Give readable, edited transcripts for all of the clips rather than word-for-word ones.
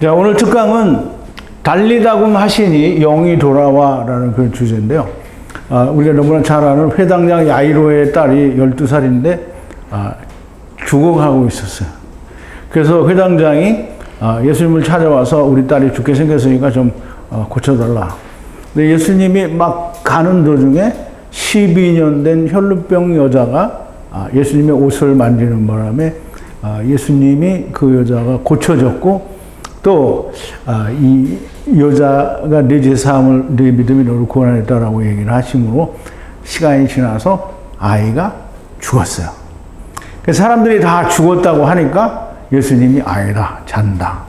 자, 오늘 특강은 달리다굼 하시니 영이 돌아와라는 그 주제인데요. 우리가 너무나 잘 아는 회당장 야이로의 딸이 12살인데 죽어가고 있었어요. 그래서 회당장이 예수님을 찾아와서 우리 딸이 죽게 생겼으니까 좀 고쳐달라. 근데 예수님이 막 가는 도중에 12년 된 혈루병 여자가 예수님의 옷을 만지는 바람에 예수님이 그 여자가 고쳐졌고 또 이 여자가 내 죄사함을 내 믿음이 너를 구원했다라고 얘기를 하심으로 시간이 지나서 아이가 죽었어요. 그래서 사람들이 다 죽었다고 하니까 예수님이 아이라 잔다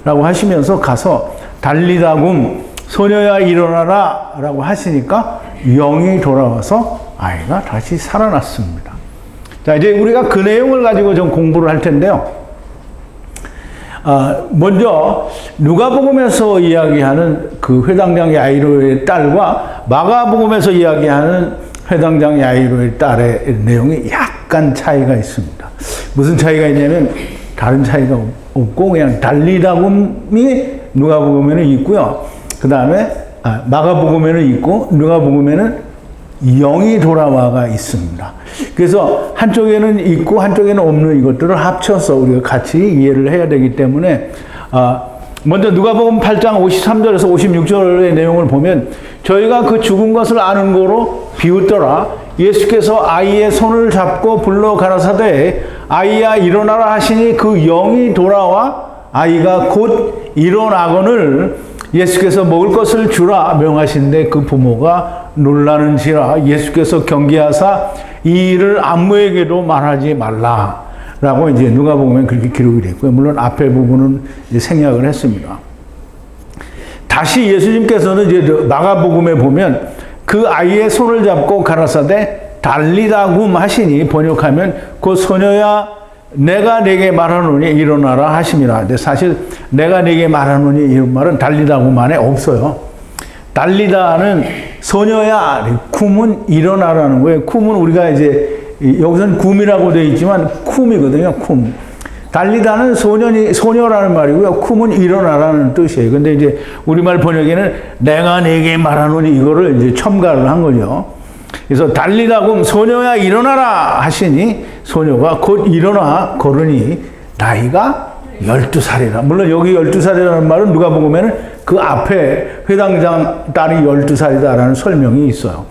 라고 하시면서 가서 달리다굼 소녀야 일어나라 라고 하시니까 영이 돌아와서 아이가 다시 살아났습니다. 자, 이제 우리가 그 내용을 가지고 좀 공부를 할 텐데요. 먼저 누가복음에서 이야기하는 그 회당장 야이로의 딸과 마가복음에서 이야기하는 회당장 야이로의 딸의 내용이 약간 차이가 있습니다. 무슨 차이가 있냐면 다른 차이가 없고 그냥 달리다굼이 누가복음에는 있고요. 그 다음에 마가복음에는 있고 누가복음에는 영이 돌아와가 있습니다. 그래서 한쪽에는 있고 한쪽에는 없는 이것들을 합쳐서 우리가 같이 이해를 해야 되기 때문에 먼저 누가복음 8장 53절에서 56절의 내용을 보면 저희가 그 죽은 것을 아는 거로 비웃더라. 예수께서 아이의 손을 잡고 불러 가라사대 아이야 일어나라 하시니 그 영이 돌아와 아이가 곧 일어나거늘 예수께서 먹을 것을 주라 명하신데 그 부모가 놀라는지라. 예수께서 경계하사 이 일을 아무에게도 말하지 말라라고 이제 누가복음에 그렇게 기록이 됐고요. 물론 앞에 부분은 이제 생략을 했습니다. 다시 예수님께서는 이제 마가복음에 보면 그 아이의 손을 잡고 가라사대 달리다굼 하시니 번역하면 그 소녀야 내가 내게 말하노니 일어나라 하심이라. 근데 사실 내가 내게 말하노니 이런 말은 달리다굼 안에 없어요. 달리다는 소녀야, 쿰은 일어나라는 거예요. 쿰은 우리가 이제 여기서는 굼이라고 되어 있지만 쿰이거든요. 쿰. 달리다는 소녀라는 말이고요. 쿰은 일어나라는 뜻이에요. 근데 이제 우리말 번역에는 내가 내게 말하노니 이거를 이제 첨가를 한 거죠. 그래서 달리다굼 소녀야 일어나라 하시니 소녀가 곧 일어나 걸으니 나이가 12살이라. 물론 여기 12살이라는 말은 누가복음에는 그 앞에 회당장 딸이 12살이다라는 설명이 있어요.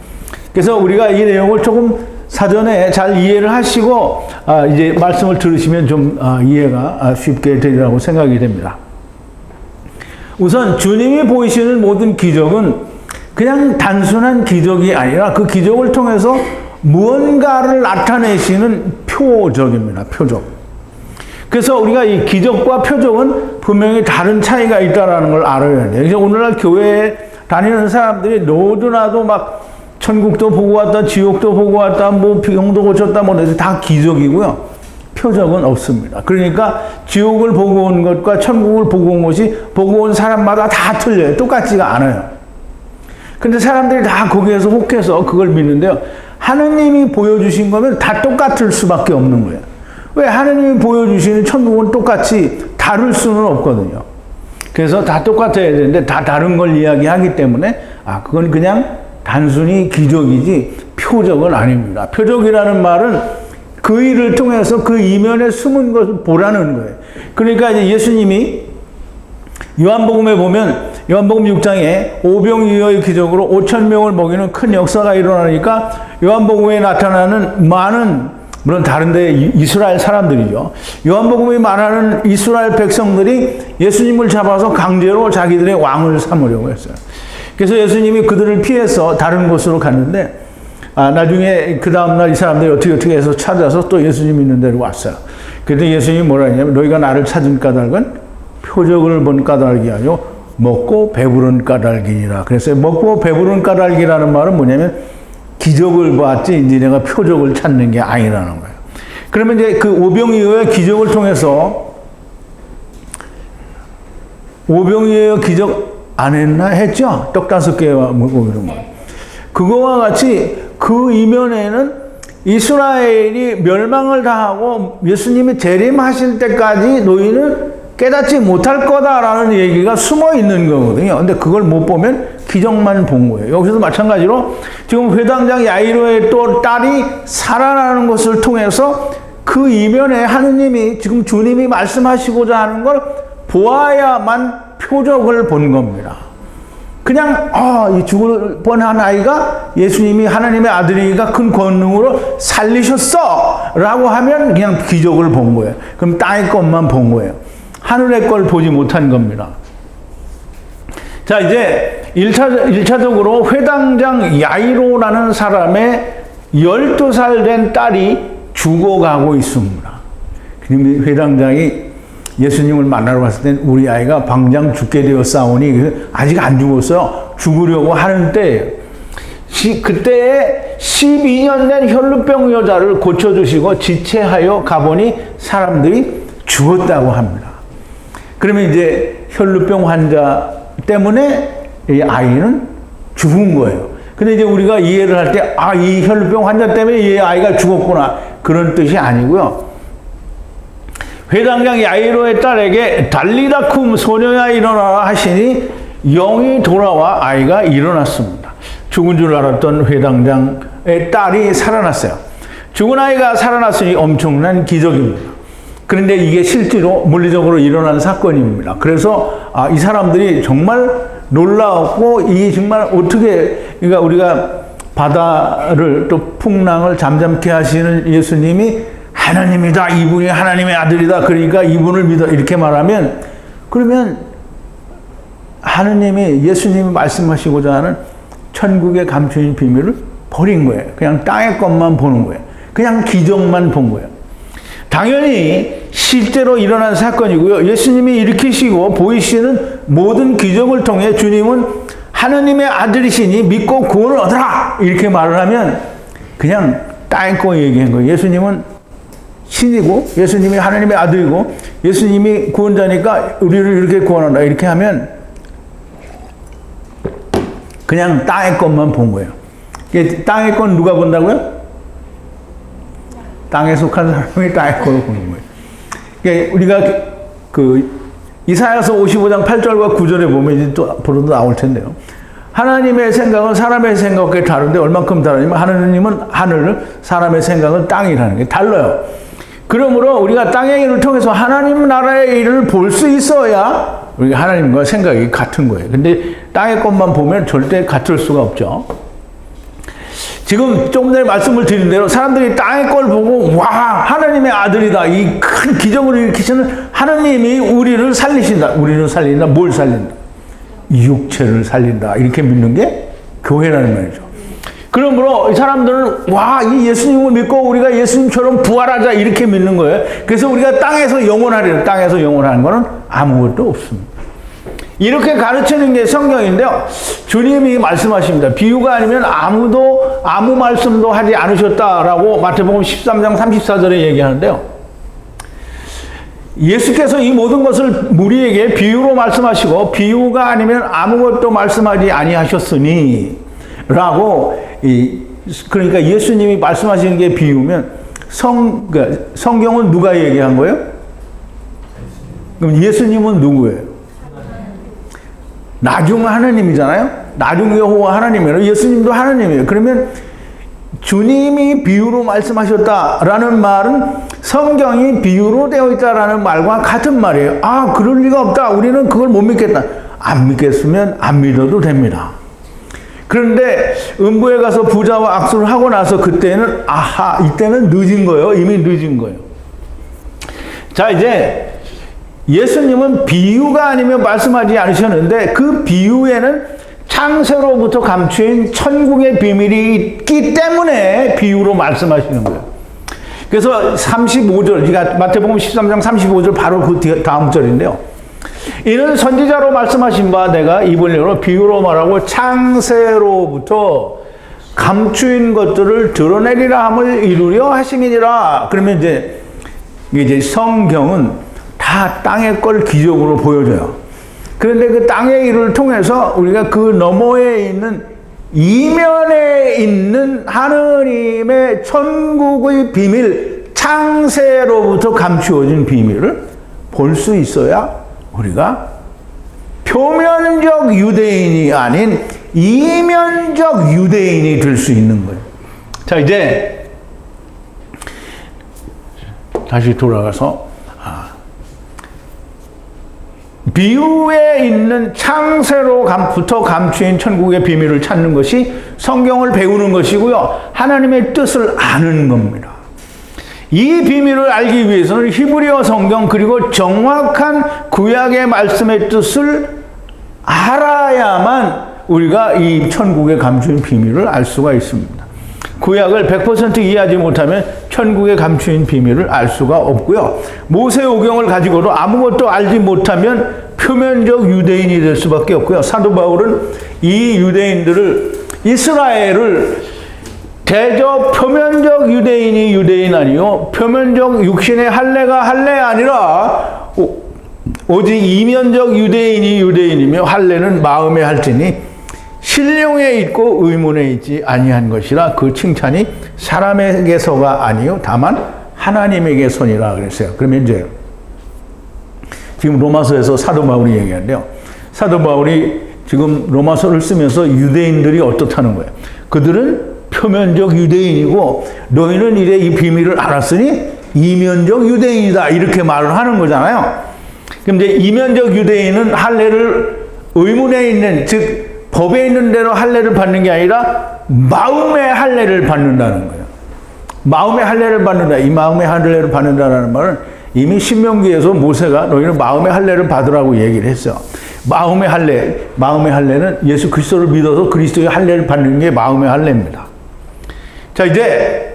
그래서 우리가 이 내용을 조금 사전에 잘 이해를 하시고 이제 말씀을 들으시면 좀 이해가 쉽게 되리라고 생각이 됩니다. 우선 주님이 보이시는 모든 기적은 그냥 단순한 기적이 아니라 그 기적을 통해서 무언가를 나타내시는 표적입니다. 표적. 그래서 우리가 이 기적과 표적은 분명히 다른 차이가 있다는 걸 알아야 돼요. 그래서 오늘날 교회에 다니는 사람들이 너도나도 막 천국도 보고 왔다, 지옥도 보고 왔다, 뭐 병도 고쳤다, 뭐 다 기적이고요. 표적은 없습니다. 그러니까 지옥을 보고 온 것과 천국을 보고 온 것이 보고 온 사람마다 다 틀려요. 똑같지가 않아요. 근데 사람들이 다 거기에서 혹해서 그걸 믿는데요. 하느님이 보여주신 거면 다 똑같을 수밖에 없는 거예요. 왜? 하느님이 보여주시는 천국은 똑같이 다를 수는 없거든요. 그래서 다 똑같아야 되는데 다 다른 걸 이야기하기 때문에 그건 그냥 단순히 기적이지 표적은 아닙니다. 표적이라는 말은 그 일을 통해서 그 이면에 숨은 것을 보라는 거예요. 그러니까 이제 예수님이 요한복음에 보면 요한복음 6장에 오병이어의 기적으로 5,000명을 먹이는 큰 역사가 일어나니까 요한복음에 나타나는 많은 물론 다른데 이스라엘 사람들이죠. 요한복음이 말하는 이스라엘 백성들이 예수님을 잡아서 강제로 자기들의 왕을 삼으려고 했어요. 그래서 예수님이 그들을 피해서 다른 곳으로 갔는데 나중에 그 다음날 이 사람들이 어떻게 해서 찾아서 또 예수님 있는 데로 왔어요. 그때 예수님이 뭐라 했냐면 너희가 나를 찾은 까닭은 표적을 본 까닭이 아니요 먹고 배부른 까닭이니라. 그래서 먹고 배부른 까닭이라는 말은 뭐냐면 기적을 봤지 이제 내가 표적을 찾는 게 아니라는 거예요. 그러면 이제 그 오병이어의 기적을 통해서 오병이어 기적 안 했나? 했죠? 떡 5개와 뭐 이런 거. 그거와 같이 그 이면에는 이스라엘이 멸망을 당하고 예수님이 재림하실 때까지 너희는 깨닫지 못할 거다라는 얘기가 숨어 있는 거거든요. 근데 그걸 못 보면 기적만 본 거예요. 여기서도 마찬가지로 지금 회당장 야이로의 또 딸이 살아나는 것을 통해서 그 이면에 하느님이 지금 주님이 말씀하시고자 하는 걸 보아야만 표적을 본 겁니다. 그냥 이 죽을 뻔한 아이가 예수님이 하나님의 아들이니까 큰 권능으로 살리셨어 라고 하면 그냥 기적을 본 거예요. 그럼 땅의 것만 본 거예요. 하늘의 걸 보지 못한 겁니다. 자, 이제 1차적으로 회당장 야이로라는 사람의 12살 된 딸이 죽어가고 있습니다. 그럼 회당장이 예수님을 만나러 갔을 땐 우리 아이가 방장 죽게 되었사오니 아직 안 죽었어요. 죽으려고 하는 때예요. 그때에 12년 된 혈루병 여자를 고쳐주시고 지체하여 가보니 사람들이 죽었다고 합니다. 그러면 이제 혈루병 환자 때문에 이 아이는 죽은 거예요. 근데 이제 우리가 이해를 할 때, 이 혈루병 환자 때문에 이 아이가 죽었구나. 그런 뜻이 아니고요. 회당장 야이로의 딸에게 달리다쿰 소녀야 일어나라 하시니 영이 돌아와 아이가 일어났습니다. 죽은 줄 알았던 회당장의 딸이 살아났어요. 죽은 아이가 살아났으니 엄청난 기적입니다. 그런데 이게 실제로 물리적으로 일어난 사건입니다. 그래서 이 사람들이 정말 놀라웠고 이게 정말 어떻게 그러니까 우리가 바다를 또 풍랑을 잠잠케 하시는 예수님이 하나님이다. 이분이 하나님의 아들이다. 그러니까 이분을 믿어. 이렇게 말하면 그러면 하느님이 예수님이 말씀하시고자 하는 천국의 감추인 비밀을 버린 거예요. 그냥 땅의 것만 보는 거예요. 그냥 기적만 본 거예요. 당연히 실제로 일어난 사건이고요. 예수님이 일으키시고 보이시는 모든 기적을 통해 주님은 하느님의 아들이시니 믿고 구원을 얻으라. 이렇게 말을 하면 그냥 땅의 거 얘기한 거예요. 예수님은 신이고 예수님이 하나님의 아들이고 예수님이 구원자니까 우리를 이렇게 구원한다. 이렇게 하면 그냥 땅의 것만 본 거예요. 땅의 건 누가 본다고요? 땅에 속한 사람이 땅의 것을 보는 거예요. 우리가 이사야서 55장 8절과 9절에 보면 이제 또 앞으로도 나올 텐데요. 하나님의 생각은 사람의 생각과 다른데 얼만큼 다르냐면 하나님은 하늘을, 사람의 생각은 땅이라는 게 달라요. 그러므로 우리가 땅의 일을 통해서 하나님 나라의 일을 볼 수 있어야 우리가 하나님과 생각이 같은 거예요. 근데 땅의 것만 보면 절대 같을 수가 없죠. 지금 조금 전에 말씀을 드린 대로 사람들이 땅의 걸 보고 와 하나님의 아들이다. 이 큰 기적을 일으키시는 하나님이 우리를 살리신다. 우리를 살린다. 뭘 살린다? 육체를 살린다. 이렇게 믿는 게 교회라는 말이죠. 그러므로 이 사람들은 이 예수님을 믿고 우리가 예수님처럼 부활하자 이렇게 믿는 거예요. 그래서 우리가 땅에서 영원하리라. 땅에서 영원하는 거는 아무것도 없습니다. 이렇게 가르치는 게 성경인데요. 주님이 말씀하십니다. 비유가 아니면 아무도 아무 말씀도 하지 않으셨다라고 마태복음 13장 34절에 얘기하는데요. 예수께서 이 모든 것을 무리에게 비유로 말씀하시고 비유가 아니면 아무것도 말씀하지 아니하셨으니 라고 그러니까 예수님이 말씀하시는 게 비유면 그러니까 성경은 누가 얘기한 거예요? 그럼 예수님은 누구예요? 나중 하나님이잖아요. 나중 여호와 하나님이에요. 예수님도 하나님이에요. 그러면 주님이 비유로 말씀하셨다라는 말은 성경이 비유로 되어 있다라는 말과 같은 말이에요. 그럴 리가 없다. 우리는 그걸 못 믿겠다. 안 믿겠으면 안 믿어도 됩니다. 그런데 음부에 가서 부자와 악수를 하고 나서 그때는 이때는 늦은 거예요. 이미 늦은 거예요. 자, 이제 예수님은 비유가 아니면 말씀하지 않으셨는데 그 비유에는 창세로부터 감추인 천국의 비밀이 있기 때문에 비유로 말씀하시는 거예요. 그래서 35절, 그러니까 마태복음 13장 35절 바로 그 다음 절인데요. 이는 선지자로 말씀하신 바 내가 이번에로 비유로 말하고 창세로부터 감추인 것들을 드러내리라 함을 이루려 하심이니라. 그러면 이제 성경은 다 땅의 걸 기적으로 보여줘요. 그런데 그 땅의 일을 통해서 우리가 그 너머에 있는 이면에 있는 하느님의 천국의 비밀, 창세로부터 감추어진 비밀을 볼 수 있어야 우리가 표면적 유대인이 아닌 이면적 유대인이 될 수 있는 거예요. 자, 이제 다시 돌아가서 비유에 있는 창세로부터 감추인 천국의 비밀을 찾는 것이 성경을 배우는 것이고요. 하나님의 뜻을 아는 겁니다. 이 비밀을 알기 위해서는 히브리어 성경 그리고 정확한 구약의 말씀의 뜻을 알아야만 우리가 이 천국의 감추인 비밀을 알 수가 있습니다. 구약을 100% 이해하지 못하면 천국의 감추인 비밀을 알 수가 없고요. 모세오경을 가지고도 아무것도 알지 못하면 표면적 유대인이 될 수밖에 없고요. 사도 바울은 이 유대인들을, 이스라엘을 대저 표면적 유대인이 유대인 아니요 표면적 육신의 할례가 할례 아니라 오직 이면적 유대인이 유대인이며 할례는 마음에 할지니 신령에 있고 의문에 있지 아니한 것이라 그 칭찬이 사람에게서가 아니요 다만 하나님에게서니라 그랬어요. 그러면 이제 지금 로마서에서 사도 바울이 얘기하는데요. 사도 바울이 지금 로마서를 쓰면서 유대인들이 어떻다는 거예요. 그들은 표면적 유대인이고 너희는 이래 이 비밀을 알았으니 이면적 유대인이다 이렇게 말을 하는 거잖아요. 그럼 이제 이면적 유대인은 할례를 의문에 있는 즉 법에 있는 대로 할례를 받는 게 아니라 마음의 할례를 받는다는 거예요. 마음의 할례를 받는다. 이 마음의 할례를 받는다라는 말은 이미 신명기에서 모세가 너희는 마음의 할례를 받으라고 얘기를 했어요. 마음의 할례는 예수 그리스도를 믿어서 그리스도의 할례를 받는 게 마음의 할례입니다. 자, 이제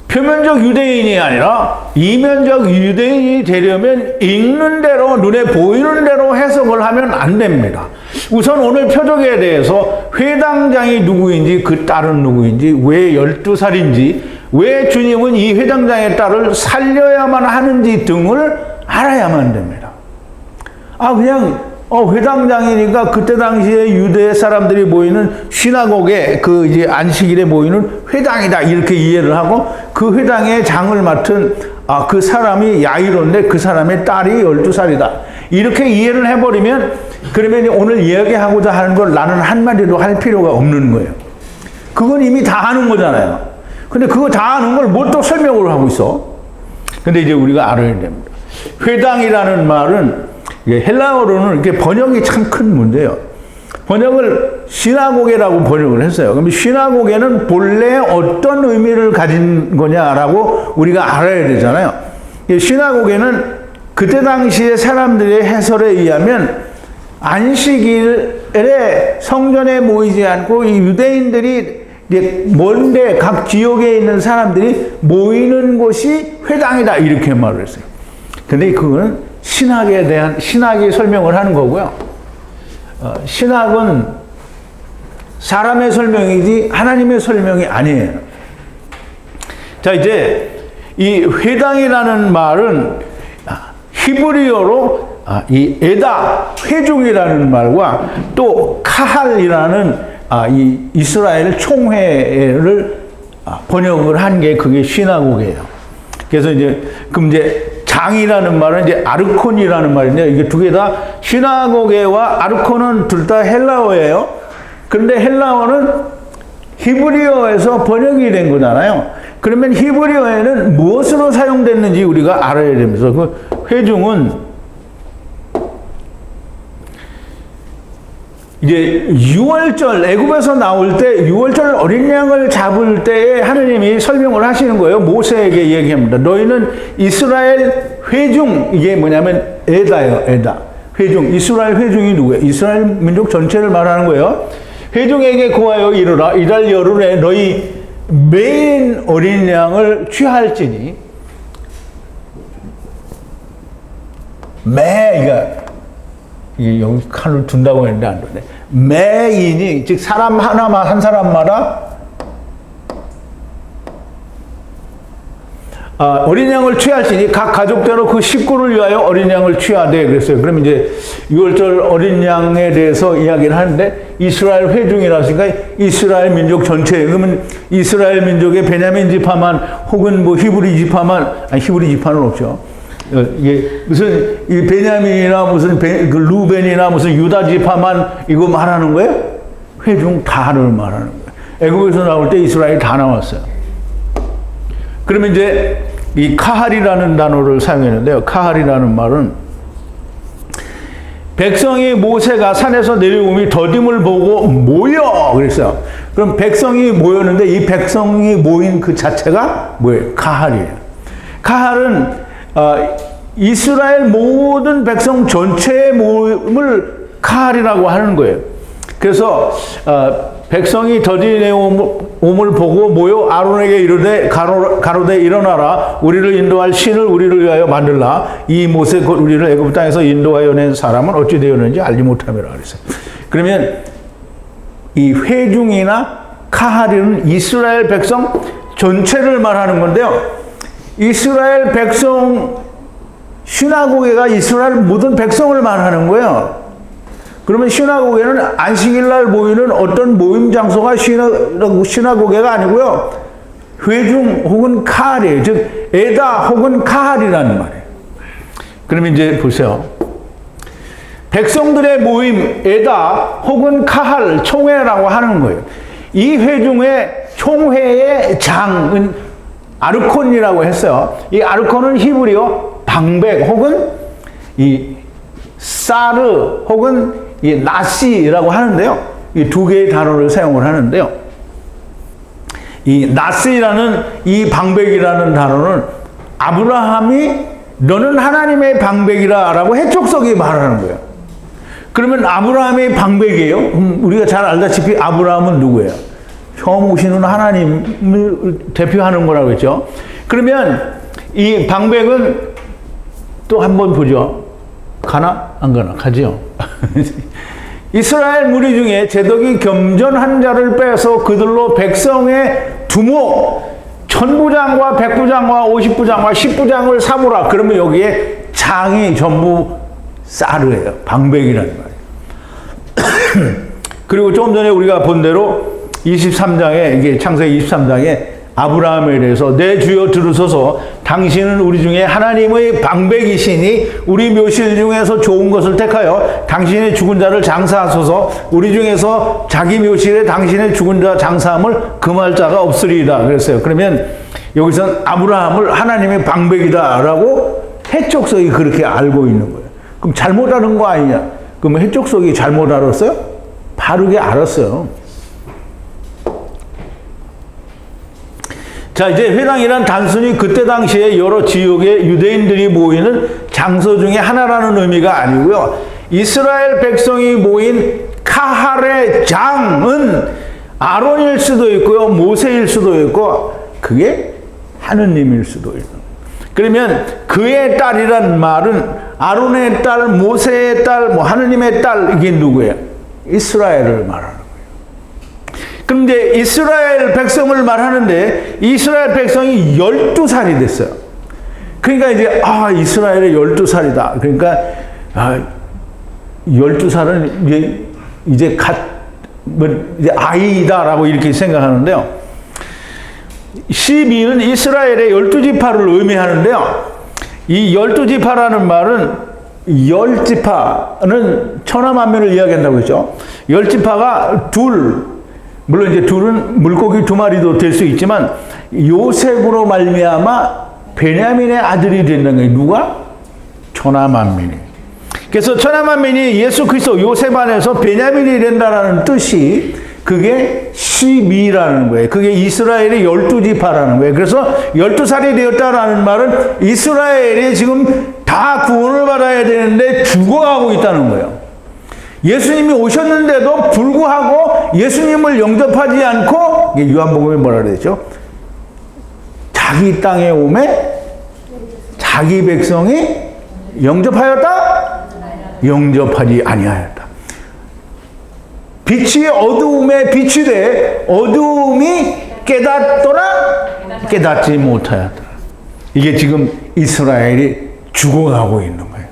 표면적 유대인이 아니라 이면적 유대인이 되려면 읽는 대로 눈에 보이는 대로 해석을 하면 안 됩니다. 우선 오늘 표적에 대해서 회당장이 누구인지 그 딸은 누구인지 왜 12살인지 왜 주님은 이 회당장의 딸을 살려야만 하는지 등을 알아야만 됩니다. 그냥 회당장이니까 그때 당시에 유대 사람들이 모이는 시나고게 그 이제 안식일에 모이는 회당이다 이렇게 이해를 하고 그 회당의 장을 맡은 그 사람이 야이로인데 그 사람의 딸이 12살이다 이렇게 이해를 해버리면 그러면 오늘 이야기하고자 하는 걸 나는 한마디도 할 필요가 없는 거예요. 그건 이미 다 아는 거잖아요. 근데 그거 다 아는 걸 뭘 또 설명을 하고 있어? 근데 이제 우리가 알아야 됩니다. 회당이라는 말은 헬라어로는 이렇게 번역이 참 큰 문제예요. 번역을 시나고게라고 번역을 했어요. 그럼 시나고게는 본래 어떤 의미를 가진 거냐라고 우리가 알아야 되잖아요. 시나고게는 그때 당시에 사람들의 해설에 의하면 안식일에 성전에 모이지 않고 이 유대인들이 먼데 각 지역에 있는 사람들이 모이는 곳이 회당이다 이렇게 말을 했어요. 근데 그거는 신학에 대한 신학이 설명을 하는 거고요. 신학은 사람의 설명이지 하나님의 설명이 아니에요. 자, 이제 이 회당이라는 말은 히브리어로 이 에다 회중이라는 말과 또 카할이라는 이 이스라엘 총회를 번역을 한 게 그게 시나고게예요. 그래서 그럼 장이라는 말은 아르콘이라는 말인데 이게 두 개 다 시나고게와 아르콘은 둘 다 헬라어예요. 그런데 헬라어는 히브리어에서 번역이 된 거잖아요. 그러면 히브리어에는 무엇으로 사용됐는지 우리가 알아야 됩니다. 그 회중은 이제 유월절 애굽에서 나올 때 유월절 어린 양을 잡을 때에 하느님이 설명을 하시는 거예요. 모세에게 얘기합니다. 너희는 이스라엘 회중 이게 뭐냐면 에다예요. 에다 회중 이스라엘 회중이 누구예요? 이스라엘 민족 전체를 말하는 거예요. 회중에게 고하여 이르라 이달 열흘에 너희 매인 어린 양을 취할지니 이게 여기 칼을 둔다고 했는데 안 되네. 매인이 즉 사람 한 사람마다 어린 양을 취할지니 각 가족대로 그 식구를 위하여 어린 양을 취하되 그랬어요. 그럼 이제 6월절 어린 양에 대해서 이야기를 하는데 이스라엘 회중이라 했으니까 이스라엘 민족 전체, 그러면 이스라엘 민족의 베냐민 지파만 혹은 뭐 히브리 지파만, 아니 히브리 지파는 없죠. 이게 무슨 이 베냐민이나 무슨 그 루벤이나 무슨 유다 지파만 이거 말하는 거예요? 회중 다를 말하는 거예요. 애굽에서 나올 때 이스라엘 다 나왔어요. 그러면 이제 이 카할이라는 단어를 사용했는데요. 카할이라는 말은 백성이 모세가 산에서 내려오니 더딤을 보고 모여 그랬어요. 그럼 백성이 모였는데 이 백성이 모인 그 자체가 뭐예요? 카할이에요. 카할은 이스라엘 모든 백성 전체의 모임을 카할이라고 하는 거예요. 그래서 백성이 더디내옴을 보고 모여 아론에게 이르되 가로되 일어나라 우리를 인도할 신을 우리를 위하여 만들라 이 모세 곧 우리를 애굽 땅에서 인도하여 낸 사람은 어찌 되었는지 알지 못함이라 그랬어요. 그러면 이 회중이나 카할은 이스라엘 백성 전체를 말하는 건데요. 이스라엘 백성 시나고게가 이스라엘 모든 백성을 말하는 거예요. 그러면 시나고게는 안식일날 모이는 어떤 모임 장소가 시나고게가 아니고요. 회중 혹은 카할이에요. 즉 에다 혹은 카할이라는 말이에요. 그러면 이제 보세요. 백성들의 모임 에다 혹은 카할 총회라고 하는 거예요. 이 회중의 총회의 장은 아르콘이라고 했어요. 이 아르콘은 히브리어 방백 혹은 이 사르 혹은 이 나시라고 하는데요. 이 두 개의 단어를 사용을 하는데요. 이 나시라는 이 방백이라는 단어는 아브라함이 너는 하나님의 방백이라 라고 해촉석이 말하는 거예요. 그러면 아브라함의 방백이에요? 우리가 잘 알다시피 아브라함은 누구예요? 처음 오시는 하나님을 대표하는 거라고 했죠. 그러면 이 방백은 또 한번 보죠. 가나? 안 가나? 가죠. 이스라엘 무리 중에 제독이 겸전한 자를 빼서 그들로 백성의 두목, 천부장과 백부장과 50부장과 10부장을 삼으라. 그러면 여기에 장이 전부 사르예요. 방백이라는 말이에요. 그리고 조금 전에 우리가 본 대로 23장에, 이게 창세기 23장에 아브라함에 대해서 내 주여 들으소서 당신은 우리 중에 하나님의 방백이시니 우리 묘실 중에서 좋은 것을 택하여 당신의 죽은 자를 장사하소서 우리 중에서 자기 묘실에 당신의 죽은 자 장사함을 금할 자가 없으리이다 그랬어요. 그러면 여기서는 아브라함을 하나님의 방백이다 라고 해촉석이 그렇게 알고 있는 거예요. 그럼 잘못 아는 거 아니냐? 그럼 해촉석이 잘못 알았어요? 바르게 알았어요. 자, 이제 회당이란 단순히 그때 당시에 여러 지역의 유대인들이 모이는 장소 중에 하나라는 의미가 아니고요. 이스라엘 백성이 모인 카할의 장은 아론일 수도 있고요. 모세일 수도 있고 그게 하느님일 수도 있는. 그러면 그의 딸이란 말은 아론의 딸, 모세의 딸, 뭐 하느님의 딸 이게 누구예요? 이스라엘을 말하는. 그럼 이제 이스라엘 백성을 말하는데 이스라엘 백성이 12살이 됐어요. 그러니까 이제 이스라엘의 12살이다. 그러니까 12살은 이제 이제 아이다라고 이렇게 생각하는데요. 12는 이스라엘의 12지파를 의미하는데요. 이 12지파라는 말은 10지파는 천하만면을 이야기한다고 했죠. 10지파가 물론 이제 둘은 물고기 2마리도 될 수 있지만 요셉으로 말미암아 베냐민의 아들이 된다는 거예요. 누가? 천하만민이. 그래서 천하만민이 예수 그리스도 요셉 안에서 베냐민이 된다라는 뜻이 그게 12라는 거예요. 그게 이스라엘의 12지파라는 거예요. 그래서 12살이 되었다라는 말은 이스라엘이 지금 다 구원을 받아야 되는데 죽어가고 있다는 거예요. 예수님이 오셨는데도 불구하고 예수님을 영접하지 않고 요한복음에 뭐라 그랬죠? 자기 땅에 오매 자기 백성이 영접하였다? 영접하지 아니하였다. 빛이 어두움에 빛이 돼 어두움이 깨닫더라? 깨닫지 못하였다. 이게 지금 이스라엘이 죽어가고 있는 거예요.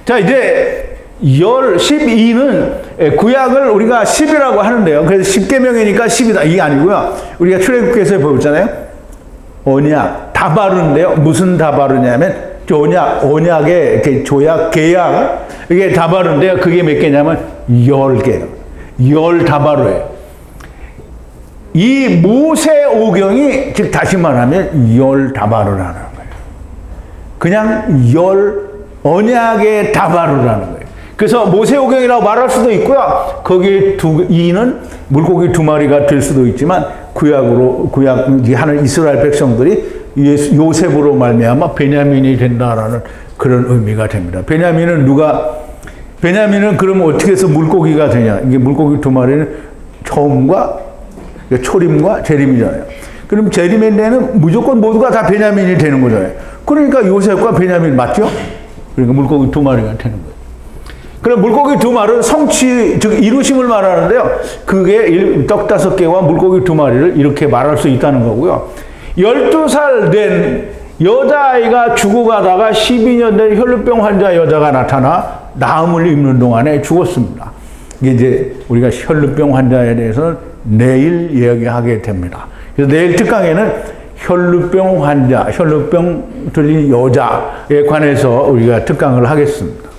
자, 이제 12는 구약을 우리가 10이라고 하는데요. 그래서 10계명이니까 10이다. 이게 아니고요. 우리가 출애굽기에서 배웠잖아요. 언약, 다바르인데요. 무슨 다바르냐면 언약의 이렇게 조약, 계약, 이게 다바르인데요. 그게 몇 개냐면 10개예요. 10다바르예요. 이 모세오경이 즉 다시 말하면 10다바르라는 거예요. 그냥 10 언약의 다바르라는 거예요. 그래서 모세오경이라고 말할 수도 있고요. 거기 이는 물고기 2마리가 될 수도 있지만 구약 하는 이스라엘 백성들이 요셉으로 말미암아 베냐민이 된다라는 그런 의미가 됩니다. 베냐민은 그러면 어떻게 해서 물고기가 되냐? 이게 물고기 2마리는 처음과 초림과 재림이잖아요. 그럼 재림의 데는 무조건 모두가 다 베냐민이 되는 거잖아요. 그러니까 요셉과 베냐민 맞죠? 그러니까 물고기 2마리가 되는 거예요. 그럼 물고기 2마리는 성취, 즉 이루심을 말하는데요. 그게 떡 5개와 물고기 2마리를 이렇게 말할 수 있다는 거고요. 12살 된 여자아이가 죽어가다가 12년 된 혈루병 환자 여자가 나타나 나음을 입는 동안에 죽었습니다. 이게 이제 우리가 혈루병 환자에 대해서는 내일 이야기하게 됩니다. 그래서 내일 특강에는 혈루병 환자, 혈루병 들린 여자에 관해서 우리가 특강을 하겠습니다.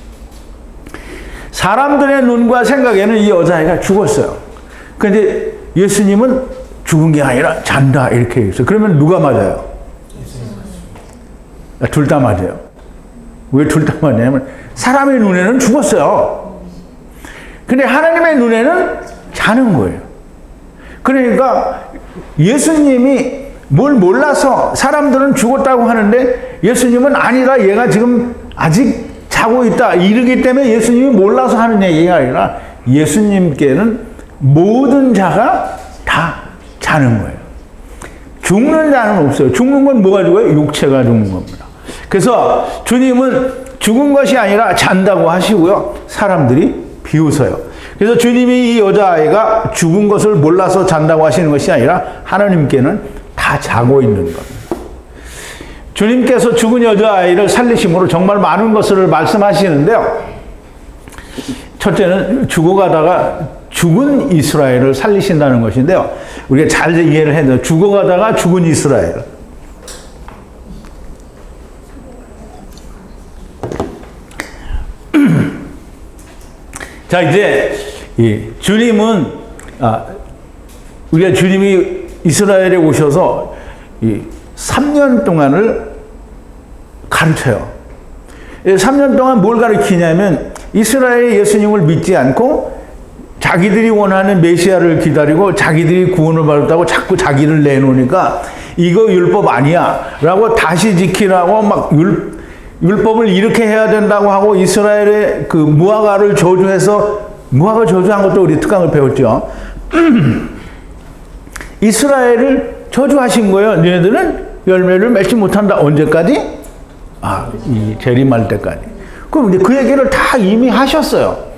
사람들의 눈과 생각에는 이 여자아이가 죽었어요. 그런데 예수님은 죽은 게 아니라 잔다 이렇게 했어요. 그러면 누가 맞아요? 둘 다 맞아요. 왜 둘 다 맞냐면 사람의 눈에는 죽었어요. 근데 하나님의 눈에는 자는 거예요. 그러니까 예수님이 뭘 몰라서 사람들은 죽었다고 하는데 예수님은 아니다. 얘가 지금 아직 자고 있다. 이르기 때문에 예수님이 몰라서 하는 얘기가 아니라 예수님께는 모든 자가 다 자는 거예요. 죽는 자는 없어요. 죽는 건 뭐가 죽어요? 육체가 죽는 겁니다. 그래서 주님은 죽은 것이 아니라 잔다고 하시고요. 사람들이 비웃어요. 그래서 주님이 이 여자아이가 죽은 것을 몰라서 잔다고 하시는 것이 아니라 하나님께는 다 자고 있는 겁니다. 주님께서 죽은 여자아이를 살리심으로 정말 많은 것을 말씀하시는데요. 첫째는 죽어가다가 죽은 이스라엘을 살리신다는 것인데요. 우리가 잘 이해를 해야 돼요. 죽어가다가 죽은 이스라엘. 자, 이제 주님은 우리가 주님이 이스라엘에 오셔서 3년 동안을 가르쳐요. 3년 동안 뭘 가르치냐면 이스라엘이 예수님을 믿지 않고 자기들이 원하는 메시아를 기다리고 자기들이 구원을 받았다고 자꾸 자기를 내놓으니까 이거 율법 아니야 라고 다시 지키라고 막 율법을 이렇게 해야 된다고 하고 이스라엘의 그 무화과를 저주해서 무화과 저주한 것도 우리 특강을 배웠죠. 이스라엘을 저주하신 거예요. 너희들은 열매를 맺지 못한다. 언제까지? 이 재림할 때까지. 그럼 그 얘기를 다 이미 하셨어요.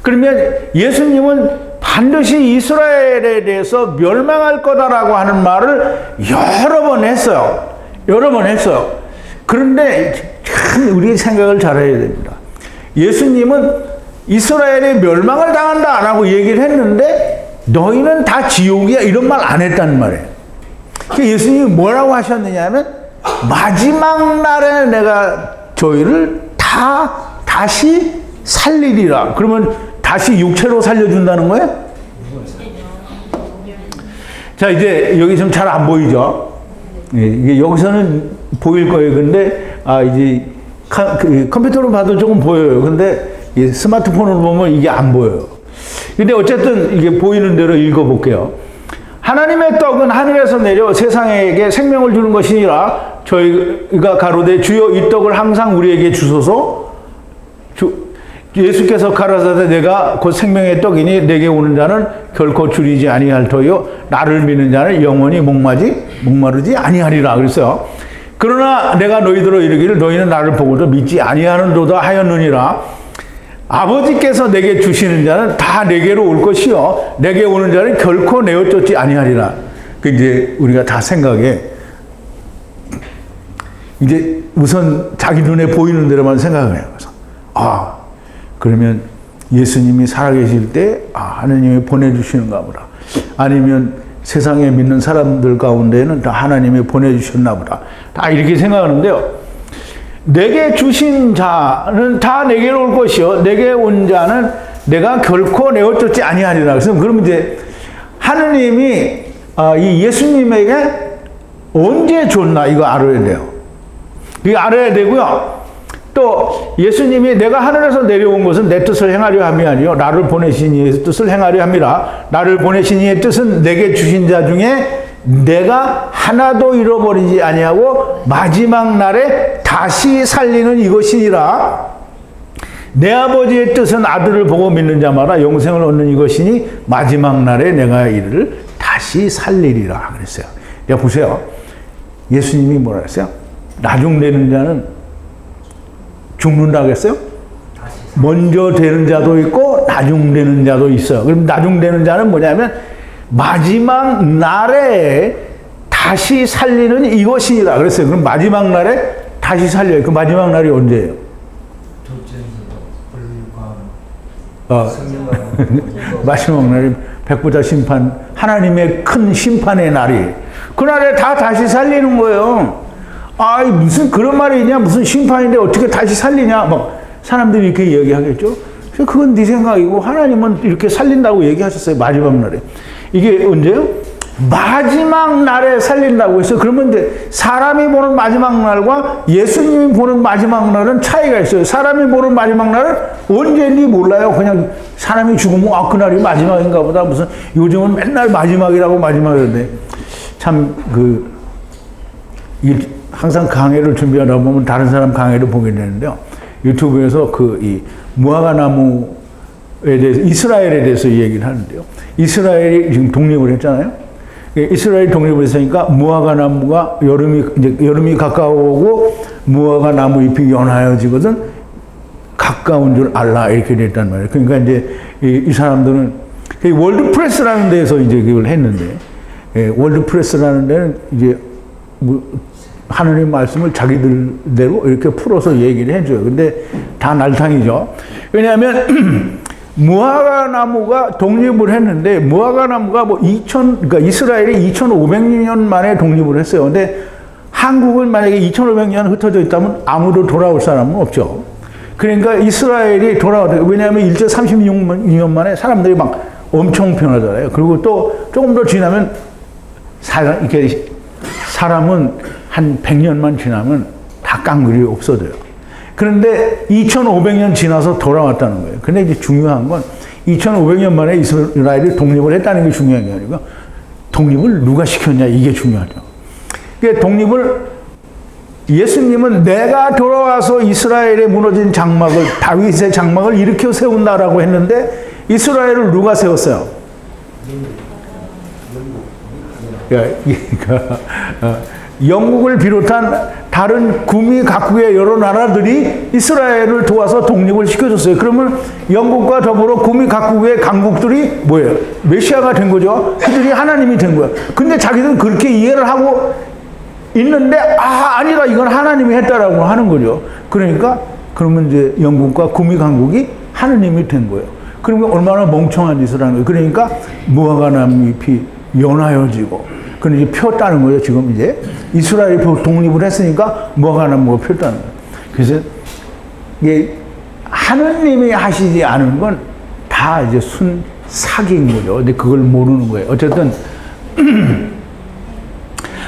그러면 예수님은 반드시 이스라엘에 대해서 멸망할 거다라고 하는 말을 여러 번 했어요. 여러 번 했어요. 그런데 참 우리의 생각을 잘해야 됩니다. 예수님은 이스라엘이 멸망을 당한다 라고 얘기를 했는데 너희는 다 지옥이야 이런 말 안 했다는 말이에요. 예수님이 뭐라고 하셨느냐 하면 마지막 날에 내가 저희를 다시 살리리라. 그러면 다시 육체로 살려준다는 거예요? 자, 이제 여기 좀 잘 안 보이죠? 이게 여기서는 보일 거예요. 근데 이제 컴퓨터로 봐도 조금 보여요. 근데 스마트폰으로 보면 이게 안 보여요. 근데 어쨌든 이게 보이는 대로 읽어볼게요. 하나님의 떡은 하늘에서 내려 세상에게 생명을 주는 것이니라. 저희가 가로되 주여 이 떡을 항상 우리에게 주소서. 예수께서 가라사대 내가 곧 생명의 떡이니 내게 오는 자는 결코 줄이지 아니할 터요 나를 믿는 자는 영원히 목마르지 아니하리라. 그랬어요. 그러나 내가 너희들로 이르기를 너희는 나를 보고도 믿지 아니하는도다 하였느니라. 아버지께서 내게 주시는 자는 다 내게로 올 것이요 내게 오는 자는 결코 내어 쫓지 아니하리라. 그 이제 우리가 다 생각에 이제 우선 자기 눈에 보이는 대로만 생각을 해요. 그래서 그러면 예수님이 살아계실 때 하나님이 보내주시는가 보다. 아니면 세상에 믿는 사람들 가운데는 다 하나님이 보내주셨나 보다. 다 이렇게 생각하는데요. 내게 주신 자는 다 내게로 올 것이요 내게 온 자는 내가 결코 내어 쫓지 아니하리라. 그래서 그러면 이제 하느님이 이 예수님에게 언제 줬나 이거 알아야 돼요. 이거 알아야 되고요. 또 예수님이 내가 하늘에서 내려온 것은 내 뜻을 행하려 함이 아니요 나를 보내신 이의 뜻을 행하려 함이라. 나를 보내신 이의 뜻은 내게 주신 자 중에 내가 하나도 잃어버리지 아니하고 마지막 날에 다시 살리는 이것이니라. 내 아버지의 뜻은 아들을 보고 믿는 자마다 영생을 얻는 이것이니 마지막 날에 내가 이를 다시 살리리라 그랬어요. 야 보세요. 예수님이 뭐라 했어요? 나중되는 자는 죽는다고 했어요? 먼저 되는 자도 있고 나중되는 자도 있어요. 그럼 나중되는 자는 뭐냐면 마지막 날에 다시 살리는 이것이니라 그랬어요. 그럼 마지막 날에 다시 살려요. 그 마지막 날이 언제예요? 마지막 날이 백보자 심판, 하나님의 큰 심판의 날이 그날에 다 다시 살리는 거예요. 무슨 그런 말이 있냐? 무슨 심판인데 어떻게 다시 살리냐? 막 사람들이 이렇게 이야기하겠죠. 그건 네 생각이고 하나님은 이렇게 살린다고 얘기하셨어요. 마지막 날에. 이게 언제요? 마지막 날에 살린다고 했어요. 그러면 이제 사람이 보는 마지막 날과 예수님이 보는 마지막 날은 차이가 있어요. 사람이 보는 마지막 날은 언제인지 몰라요. 그냥 사람이 죽으면 그날이 마지막인가 보다. 무슨 요즘은 맨날 마지막이라고 마지막이런데 참 항상 강의를 준비하다 보면 다른 사람 강의를 보게 되는데요. 유튜브에서 이 무화과 나무에 대해서 이스라엘에 대해서 얘기를 하는데요. 이스라엘이 지금 독립을 했잖아요. 이스라엘 독립을 했으니까 무화과 나무가 여름이 가까워오고 무화과 나무 잎이 연하여지거든 가까운 줄 알라 이렇게 됐단 말이에요. 그러니까 이제 이 사람들은 월드프레스라는 데서 이제 그걸 했는데 월드프레스라는 데는 이제 하느님 말씀을 자기들대로 이렇게 풀어서 얘기를 해줘요. 근데 다 날탕이죠. 왜냐하면 무화과 나무가 독립을 했는데 무화과 나무가 그러니까 이스라엘이 2500년 만에 독립을 했어요. 근데 한국은 만약에 2500년 흩어져 있다면 아무도 돌아올 사람은 없죠. 그러니까 이스라엘이 돌아왔대요. 왜냐하면 일제 36년 만에 사람들이 막 엄청 변하잖아요. 그리고 또 조금 더 지나면 사람은 한 100년만 지나면 다 깡그리 없어져요. 그런데 2500년 지나서 돌아왔다는 거예요. 근데 이제 중요한 건 2500년 만에 이스라엘이 독립을 했다는 게 중요한 게 아니고 독립을 누가 시켰냐 이게 중요하죠. 그러니까 독립을 예수님은 내가 돌아와서 이스라엘에 무너진 장막을 다윗의 장막을 일으켜 세운다라고 했는데 이스라엘을 누가 세웠어요? 영국을 비롯한 다른 구미 각국의 여러 나라들이 이스라엘을 도와서 독립을 시켜줬어요. 그러면 영국과 더불어 구미 각국의 강국들이 뭐예요? 메시아가 된 거죠. 그들이 하나님이 된 거예요. 근데 자기들은 그렇게 이해를 하고 있는데 아니다 이건 하나님이 했다라고 하는 거죠. 그러니까 그러면 이제 영국과 구미 강국이 하나님이 된 거예요. 그러면 얼마나 멍청한 짓을 하는 거예요. 그러니까 무화과 나무 잎이 연하여지고 그런데 이제 폈다는 거예요. 지금 이제 이스라엘이 독립을 했으니까 무화과 나무가 폈다는 거예요. 그래서 이게 하느님이 하시지 않은 건 다 이제 사기인 거죠. 근데 그걸 모르는 거예요. 어쨌든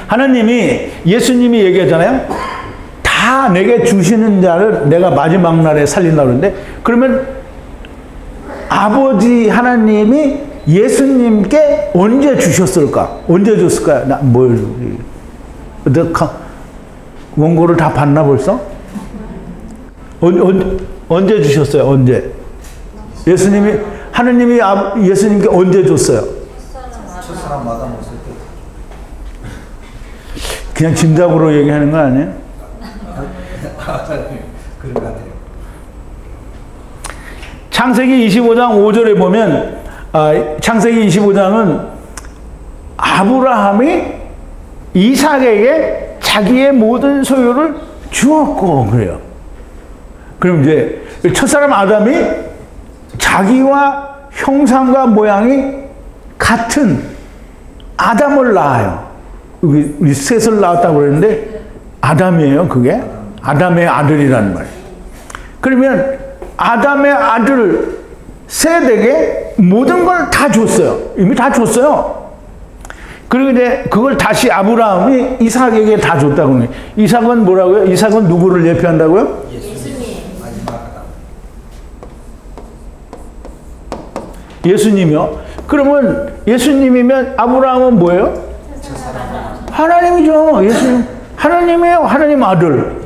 하느님이 예수님이 얘기하잖아요. 다 내게 주시는 자를 내가 마지막 날에 살린다 그러는데 그러면 아버지 하나님이 예수님께 언제 주셨을까? 언제 줬을까요? 원고를 다 봤나 벌써? 언제 주셨어요? 언제? 하느님이 예수님께 언제 줬어요? 첫사람마다 못쓸 때. 그냥 짐작으로 얘기하는 거 아니에요? 그런 것 같아요. 창세기 25장 5절에 보면 창세기 25장은 아브라함이 이삭에게 자기의 모든 소유를 주었고 그래요. 그럼 이제 첫사람 아담이 자기와 형상과 모양이 같은 아담을 낳아요. 우리 셋을 낳았다고 그랬는데 아담이에요. 그게 아담의 아들이라는 말이에요. 그러면 아담의 아들 셋에게 모든 걸 다 줬어요. 이미 다 줬어요. 그리고 이제 그걸 다시 아브라함이 이삭에게 다 줬다고 그래요. 이삭은 뭐라고요? 이삭은 누구를 예표한다고요? 예수님이요. 그러면 예수님이면 아브라함은 뭐예요? 하나님이죠. 예수님 하나님이에요. 하나님 아들.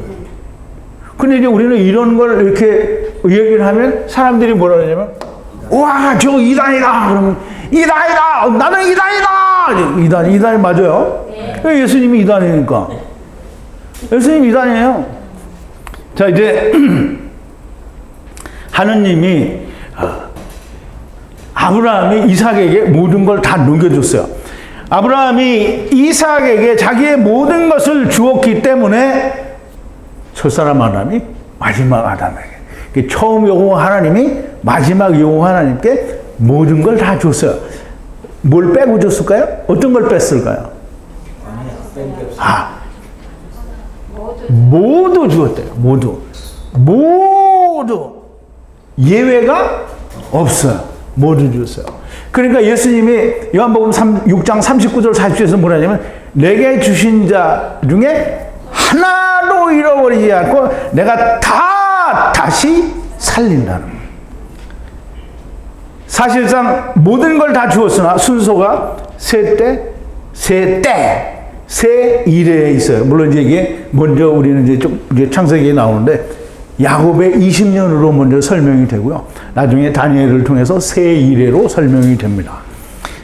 근데 이제 우리는 이런 걸 이렇게 얘기를 하면 사람들이 뭐라 그러냐면 와, 저 이단이다. 그러면 이단이다. 나는 이단이다. 이단이 맞아요. 네. 예수님이 이단이니까. 예수님 이단이에요. 자, 이제 하느님이 아브라함이 이삭에게 모든 걸 다 넘겨줬어요. 아브라함이 이삭에게 자기의 모든 것을 주었기 때문에 첫사람 아담이 마지막 아담에게, 처음 여호와 하나님이 마지막 여호와 하나님께 모든 걸 다 줬어요. 뭘 빼고 줬을까요? 어떤 걸 뺐을까요? 모두 주었대요. 모두 예외가 없어요. 모두 줬어요. 그러니까 예수님이 요한복음 6장 39절 40절에서 뭐라 하냐면 내게 주신 자 중에 하나도 잃어버리지 않고 내가 다시 살린다는 거예요. 사실상 모든 걸 다 주었으나 순서가 세 이래에 있어요. 물론 이제 이게 먼저 우리는 이제 창세기에 나오는데 야곱의 20년으로 먼저 설명이 되고요. 나중에 다니엘을 통해서 세 이래로 설명이 됩니다.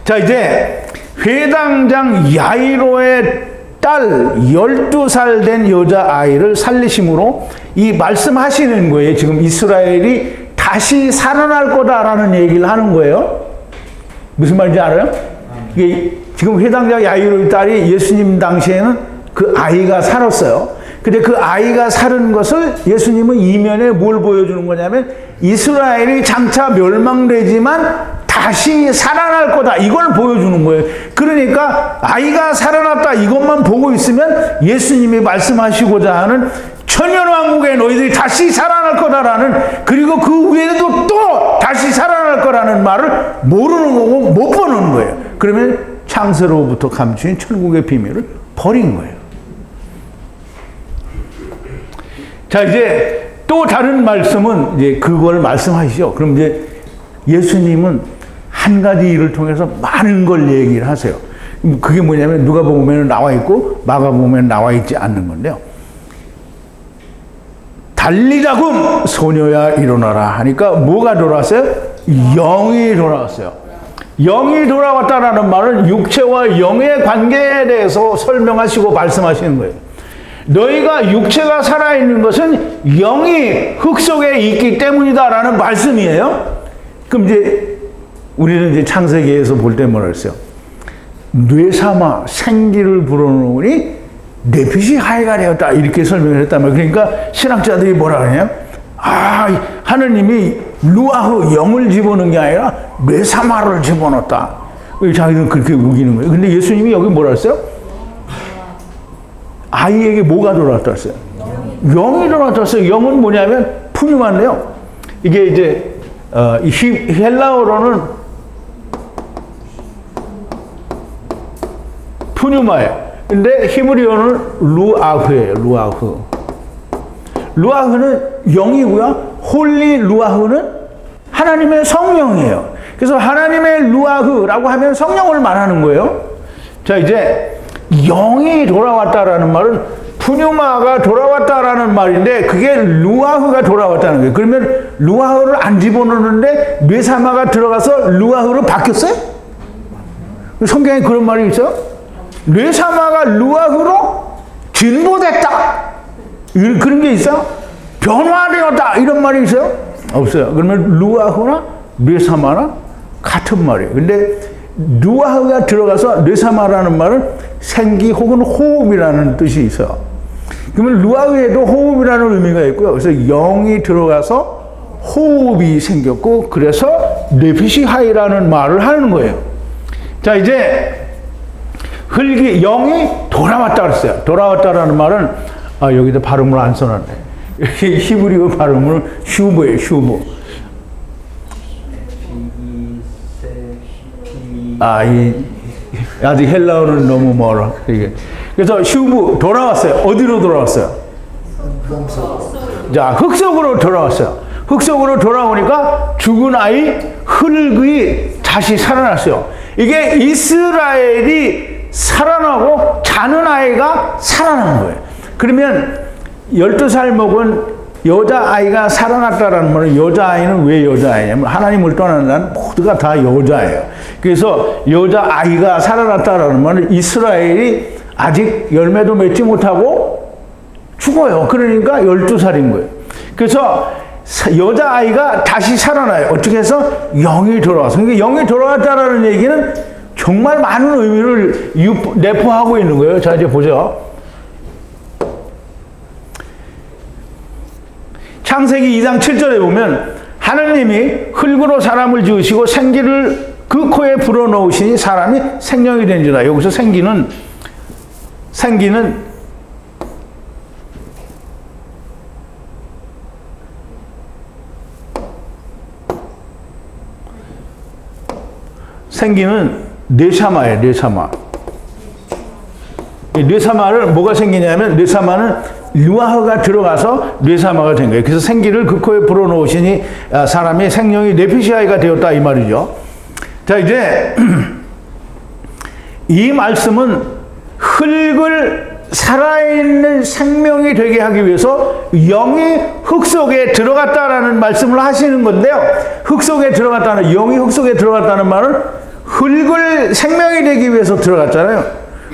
자, 이제 회당장 야이로의 딸 12살 된 여자아이를 살리심으로 이 말씀하시는 거예요. 지금 이스라엘이 다시 살아날 거다라는 얘기를 하는 거예요. 무슨 말인지 알아요? 이게 지금 회당장 야이로의 딸이 예수님 당시에는 그 아이가 살았어요. 근데 그 아이가 살은 것을 예수님은 이면에 뭘 보여주는 거냐면 이스라엘이 장차 멸망되지만 다시 살아날 거다, 이걸 보여주는 거예요. 그러니까 아이가 살아났다 이것만 보고 있으면 예수님이 말씀하시고자 하는 천년왕국에 너희들이 다시 살아날 거다라는, 그리고 그 외에도 또 다시 살아날 거라는 말을 모르는 거고 못 보는 거예요. 그러면 창세로부터 감추인 천국의 비밀을 버린 거예요. 자, 이제 또 다른 말씀은 이제 그걸 말씀하시죠. 그럼 이제 예수님은 한 가지 일을 통해서 많은 걸 얘기를 하세요. 그게 뭐냐면 누가복음에는 나와 있고 마가복음에는 나와 있지 않는 건데요. 달리자금 소녀야 일어나라 하니까 뭐가 돌아왔어요? 영이 돌아왔어요. 영이 돌아왔다라는 말은 육체와 영의 관계에 대해서 설명하시고 말씀하시는 거예요. 너희가 육체가 살아있는 것은 영이 흙 속에 있기 때문이다라는 말씀이에요. 그럼 이제 우리는 이제 창세기에서 볼 때 뭐라 했어요? 뇌삼아 생기를 불어넣으니 내 빛이 하얘가 되었다, 이렇게 설명을 했단 말이에요. 그러니까 신학자들이 뭐라 그러냐? 하느님이 루아흐 영을 집어넣은 게 아니라 뇌삼아를 집어넣었다. 자기는 그렇게 우기는 거예요. 근데 예수님이 여기 뭐라 했어요? 아이에게 뭐가 돌아왔다 했어요? 영이 돌아왔다 했어요. 영은 뭐냐면 푸뉴마인데요. 이게 이제 헬라어로는 푸뉴마예요. 근데 히브리어는 루아흐예요. 루아흐는 영이고요. 홀리 루아흐는 하나님의 성령이에요. 그래서 하나님의 루아흐라고 하면 성령을 말하는 거예요. 자, 이제 영이 돌아왔다라는 말은 푸뉴마가 돌아왔다라는 말인데 그게 루아흐가 돌아왔다는 거예요. 그러면 루아흐를 안 집어넣는데 뇌사마가 들어가서 루아흐로 바뀌었어요? 성경에 그런 말이 있어요? 뇌사마가 루아흐로 진보됐다, 그런 게 있어요? 변화되었다, 이런 말이 있어요? 없어요. 그러면 루아흐나 뇌사마나 같은 말이에요. 근데 루아흐가 들어가서 뇌사마라는 말은 생기 혹은 호흡이라는 뜻이 있어요. 그러면 루아흐에도 호흡이라는 의미가 있고요. 그래서 영이 들어가서 호흡이 생겼고 그래서 네피시하이라는 말을 하는 거예요. 자, 이제 흙이 영이 돌아왔다 그랬어요. 돌아왔다라는 말은 여기다 발음을 안 써놨네. 히브리어 발음은 슈브예요. 슈브. 아직 헬라어는 너무 멀어. 이게. 그래서 슈브 돌아왔어요. 어디로 돌아왔어요? 자, 흙 속으로 돌아왔어요. 흙 속으로 돌아오니까 죽은 아이 흙이 다시 살아났어요. 이게 이스라엘이 살아나고 자는 아이가 살아난 거예요. 그러면 12살 먹은 여자아이가 살아났다라는 말은 여자아이는 왜 여자아이냐면 하나님을 떠난 자는 모두가 다 여자예요. 그래서 여자아이가 살아났다라는 말은 이스라엘이 아직 열매도 맺지 못하고 죽어요. 그러니까 12살인 거예요. 그래서 여자아이가 다시 살아나요. 어떻게 해서? 영이 돌아와서. 그러니까 영이 돌아왔다라는 얘기는 정말 많은 의미를 내포하고 있는 거예요. 자, 이제 보죠. 창세기 2장 7절에 보면 하나님이 흙으로 사람을 지으시고 생기를 그 코에 불어넣으시니 사람이 생명이 된지라. 여기서 생기는 뇌사마예요. 뇌사마. 이 뇌사마를 뭐가 생기냐면 뇌사마는 루아흐가 들어가서 뇌사마가 된 거예요. 그래서 생기를 그 코에 불어넣으시니 사람의 생명이 네피시아이가 되었다 이 말이죠. 자, 이제 이 말씀은 흙을 살아있는 생명이 되게 하기 위해서 영이 흙 속에 들어갔다라는 말씀을 하시는 건데요. 흙 속에 들어갔다는, 영이 흙 속에 들어갔다는 말은 흙을 생명이 되기 위해서 들어갔잖아요.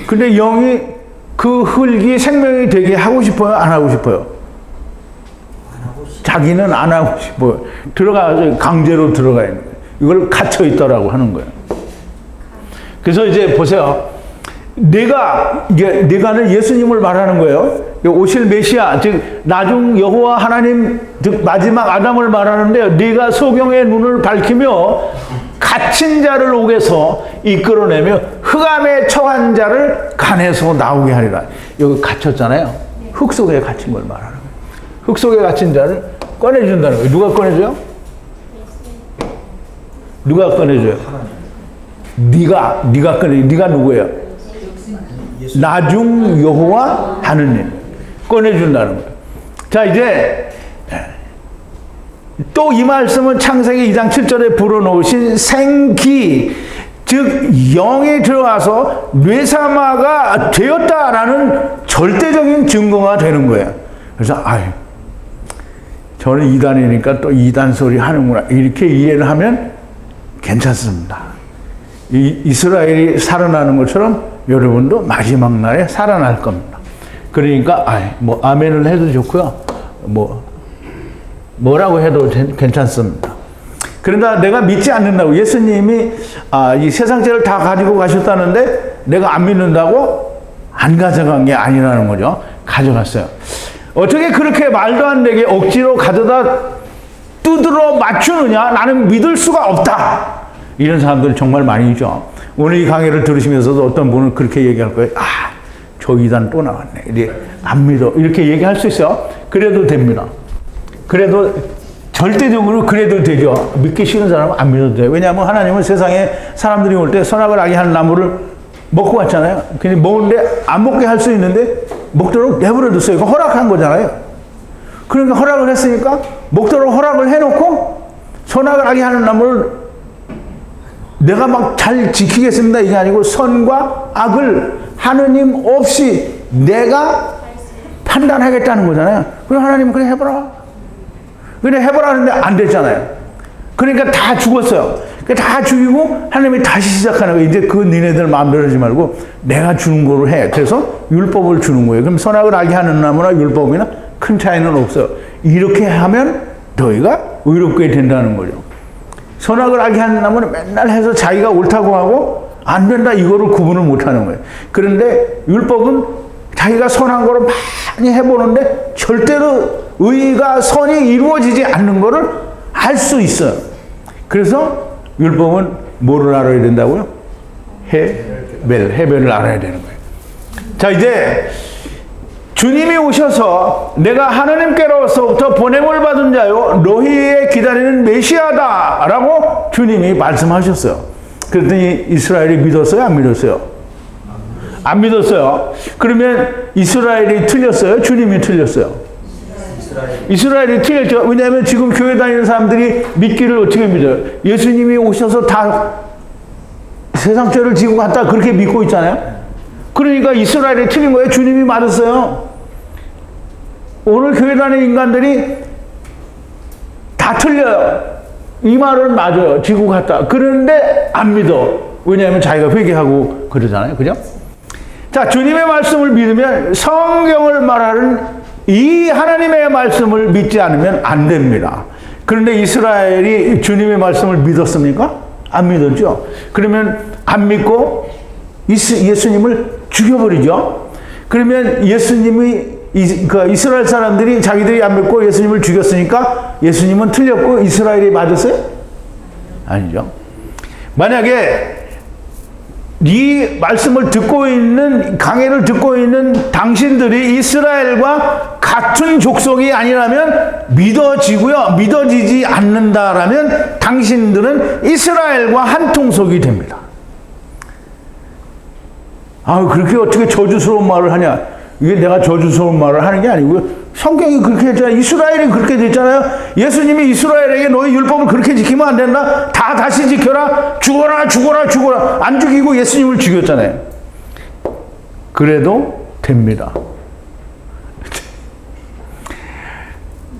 근데 영이 그 흙이 생명이 되게 하고 싶어요? 안 하고 싶어요? 자기는 안 하고 싶어요. 강제로 들어가 있는 거예요. 이걸 갇혀 있더라고 하는 거예요. 그래서 이제 보세요. 내가는 예수님을 말하는 거예요. 오실 메시아, 즉 나중 여호와 하나님, 즉 마지막 아담을 말하는데 네가 소경의 눈을 밝히며 갇힌 자를 옥에서 이끌어내며 흑암에 처한 자를 간에서 나오게 하리라. 여기 갇혔잖아요. 흙 속에 갇힌 걸 말하는 거예요. 흙 속에 갇힌 자를 꺼내준다는 거예요. 누가 꺼내줘요? 누가 꺼내줘요? 네가 꺼내. 네가 누구예요? 나중 여호와 하느님 꺼내준다는 거예요. 자, 이제 또 이 말씀은 창세기 2장 7절에 불어넣으신 생기, 즉 영이 들어와서 뇌사마가 되었다라는 절대적인 증거가 되는 거예요. 그래서 저는 이단이니까 또 이단 소리 하는구나 이렇게 이해를 하면 괜찮습니다. 이스라엘이 살아나는 것처럼 여러분도 마지막 날에 살아날 겁니다. 그러니까 아멘을 해도 좋고요. 뭐라고 해도 괜찮습니다. 그러나 내가 믿지 않는다고, 예수님이 이 세상죄를 다 가지고 가셨다는데 내가 안 믿는다고 안 가져간 게 아니라는 거죠. 가져갔어요. 어떻게 그렇게 말도 안 되게 억지로 가져다 두드러 맞추느냐? 나는 믿을 수가 없다. 이런 사람들 정말 많이 있죠. 오늘 이 강의를 들으시면서도 어떤 분은 그렇게 얘기할 거예요. 저 이단 또 나왔네. 이제 안 믿어. 이렇게 얘기할 수 있어요. 그래도 됩니다. 그래도 절대적으로 그래도 되죠. 믿기 싫은 사람은 안 믿어도 돼요. 왜냐하면 하나님은 세상에 사람들이 올 때 선악을 알게 하는 나무를 먹고 왔잖아요. 근데 먹는데 안 먹게 할 수 있는데 먹도록 내버려 뒀어요. 이거 허락한 거잖아요. 그러니까 허락을 했으니까 먹도록 허락을 해놓고 선악을 알게 하는 나무를 내가 막 잘 지키겠습니다 이게 아니고 선과 악을 하느님 없이 내가 판단하겠다는 거잖아요. 그럼 하나님은 그래 해보라. 그래 해보라 하는데 안 됐잖아요. 그러니까 다 죽었어요. 다 죽이고 하나님이 다시 시작하는 거예요. 이제 그 니네들 마음대로 하지 말고 내가 주는 거로 해. 그래서 율법을 주는 거예요. 그럼 선악을 알게 하는 나무나 율법이나 큰 차이는 없어요. 이렇게 하면 너희가 의롭게 된다는 거죠. 선악을 알게 한다면 맨날 해서 자기가 옳다고 하고 안 된다 이거를 구분을 못하는 거예요. 그런데 율법은 자기가 선한 거를 많이 해보는데 절대로 의가 선이 이루어지지 않는 거를 알 수 있어요. 그래서 율법은 뭐를 알아야 된다고요? 해별을 알아야 되는 거예요. 자, 이제 주님이 오셔서 내가 하나님께로서부터 보냄을 받은 자요 너희의 기다리는 메시아다라고 주님이 말씀하셨어요. 그랬더니 이스라엘이 믿었어요? 안 믿었어요? 안 믿었어요. 그러면 이스라엘이 틀렸어요? 주님이 틀렸어요? 이스라엘이 틀렸죠. 왜냐하면 지금 교회 다니는 사람들이 믿기를 어떻게 믿어요? 예수님이 오셔서 다 세상 죄를 지고 갔다 그렇게 믿고 있잖아요. 그러니까 이스라엘이 틀린 거예요. 주님이 맞았어요. 오늘 교회 다니는 인간들이 다 틀려요. 이 말은 맞아요. 지고 갔다. 그런데 안 믿어. 왜냐하면 자기가 회개하고 그러잖아요. 그죠? 자, 주님의 말씀을 믿으면 성경을 말하는 이 하나님의 말씀을 믿지 않으면 안 됩니다. 그런데 이스라엘이 주님의 말씀을 믿었습니까? 안 믿었죠. 그러면 안 믿고 예수님을 죽여버리죠. 그러면 예수님이 이스라엘 사람들이 자기들이 안 믿고 예수님을 죽였으니까 예수님은 틀렸고 이스라엘이 맞았어요? 아니죠. 만약에 이 말씀을 듣고 있는 강해를 듣고 있는 당신들이 이스라엘과 같은 족속이 아니라면 믿어지고요. 믿어지지 않는다라면 당신들은 이스라엘과 한 통속이 됩니다. 아, 그렇게 어떻게 저주스러운 말을 하냐? 이게 내가 저주스러운 말을 하는 게 아니고요. 성경이 그렇게 했잖아요. 이스라엘이 그렇게 됐잖아요. 예수님이 이스라엘에게 너희 율법을 그렇게 지키면 안 된다. 다 다시 지켜라. 죽어라, 죽어라, 죽어라. 안 죽이고 예수님을 죽였잖아요. 그래도 됩니다.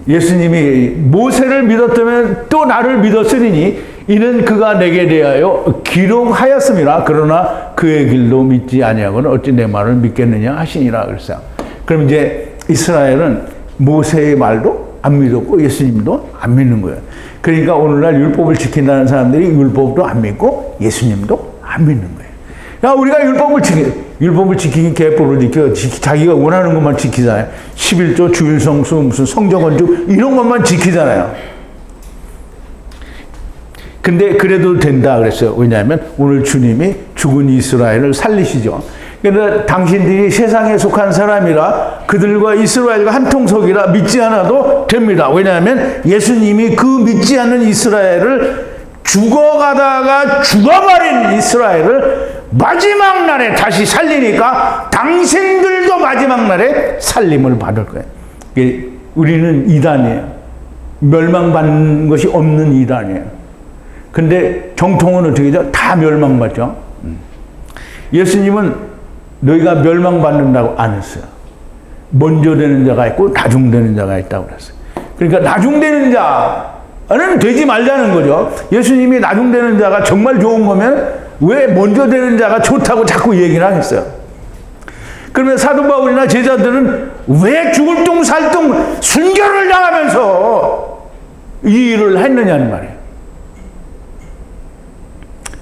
예수님이 모세를 믿었다면 또 나를 믿었으리니 이는 그가 내게 대하여 기록하였습니다. 그러나 그의 길도 믿지 아니하고는 어찌 내 말을 믿겠느냐 하시니라 그랬어요. 그럼 이제 이스라엘은 모세의 말도 안 믿었고 예수님도 안 믿는 거예요. 그러니까 오늘날 율법을 지킨다는 사람들이 율법도 안 믿고 예수님도 안 믿는 거예요. 야, 우리가 율법을 지키기 계법을 지켜 자기가 원하는 것만 지키잖아요. 11조, 주일성수, 무슨 성정언주 이런 것만 지키잖아요. 근데 그래도 된다 그랬어요. 왜냐하면 오늘 주님이 죽은 이스라엘을 살리시죠. 그러나 당신들이 세상에 속한 사람이라 그들과 이스라엘과 한 통속이라 믿지 않아도 됩니다. 왜냐하면 예수님이 그 믿지 않는 이스라엘을 죽어가다가 죽어버린 이스라엘을 마지막 날에 다시 살리니까 당신들도 마지막 날에 살림을 받을 거예요. 우리는 이단이에요. 멸망받는 것이 없는 이단이에요. 근데 정통은 어떻게 되죠? 다 멸망받죠. 예수님은 너희가 멸망받는다고 안 했어요. 먼저 되는 자가 있고 나중되는 자가 있다고 그랬어요. 그러니까 나중되는 자는 되지 말자는 거죠. 예수님이 나중되는 자가 정말 좋은 거면 왜 먼저 되는 자가 좋다고 자꾸 얘기를 하겠어요. 그러면 사도 바울이나 제자들은 왜 죽을 둥 살 둥 순교를 당하면서 이 일을 했느냐는 말이에요.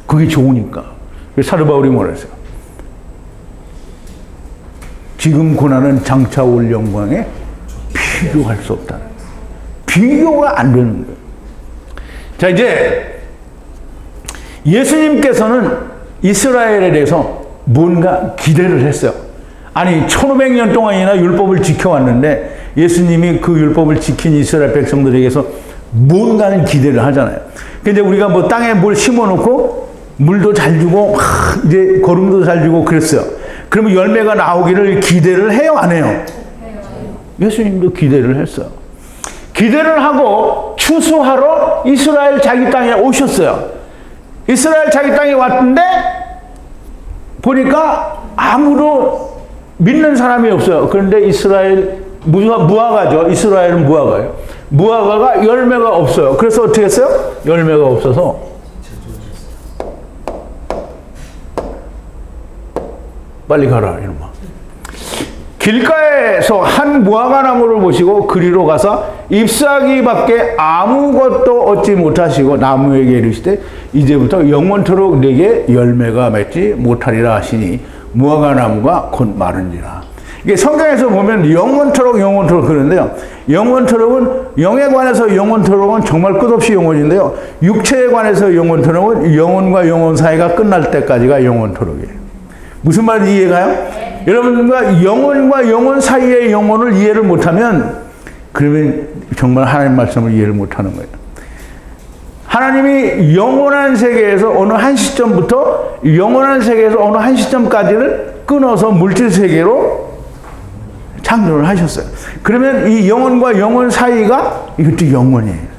그게 좋으니까. 사도 바울이 뭐라 했어요? 지금 고난은 장차 올 영광에 비교할 수 없다는 거예요. 비교가 안 되는 거예요. 자, 이제 예수님께서는 이스라엘에 대해서 뭔가 기대를 했어요. 아니 1500년 동안이나 율법을 지켜왔는데 예수님이 그 율법을 지킨 이스라엘 백성들에게서 뭔가는 기대를 하잖아요. 근데 우리가 뭐 땅에 뭘 심어놓고 물도 잘 주고 이제 거름도 잘 주고 그랬어요. 그러면 열매가 나오기를 기대를 해요, 안 해요? 예수님도 기대를 했어요. 기대를 하고 추수하러 이스라엘 자기 땅에 오셨어요. 이스라엘 자기 땅에 왔는데 보니까 아무도 믿는 사람이 없어요. 그런데 이스라엘 무화과죠. 이스라엘은 무화과예요. 무화과가 열매가 없어요. 그래서 어떻게 했어요? 열매가 없어서 빨리 가라 이놈아. 길가에서 한 무화과 나무를 보시고 그리로 가서 잎사귀밖에 아무것도 얻지 못하시고 나무에게 이르시되 이제부터 영원토록 내게 열매가 맺지 못하리라 하시니 무화과 나무가 곧 마른지라. 이게 성경에서 보면 영원토록 그러는데요. 영원토록은 영에 관해서 영원토록은 정말 끝없이 영원인데요. 육체에 관해서 영원토록은 영혼과 영혼 사이가 끝날 때까지가 영원토록이에요. 무슨 말인지 이해가요? 여러분과 영혼 사이의 영혼을 이해를 못하면 그러면 정말 하나님 말씀을 이해를 못하는 거예요. 하나님이 영원한 세계에서 어느 한 시점부터 영원한 세계에서 어느 한 시점까지를 끊어서 물질 세계로 창조를 하셨어요. 그러면 이 영혼과 영혼 사이가 이것도 영혼이에요.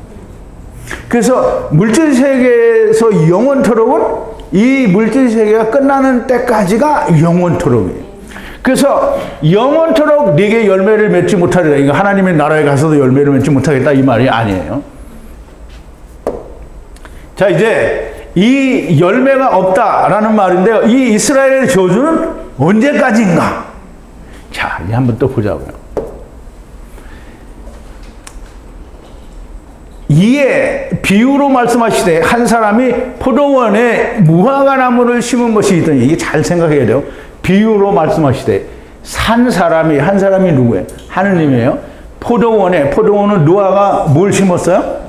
그래서 물질 세계에서 영원토록은 이 물질 세계가 끝나는 때까지가 영원토록이에요. 그래서 영원토록 네게 열매를 맺지 못하리라. 이거 하나님의 나라에 가서도 열매를 맺지 못하겠다 이 말이 아니에요. 자, 이제 이 열매가 없다라는 말인데요. 이 이스라엘의 저주는 언제까지인가? 자, 이제 한번 또 보자고요. 이에 비유로 말씀하시되 한 사람이 포도원에 무화과 나무를 심은 것이 있더니 이게 잘 생각해야 돼요. 비유로 말씀하시되 한 사람이 누구예요? 하느님이에요. 포도원은 노아가 뭘 심었어요?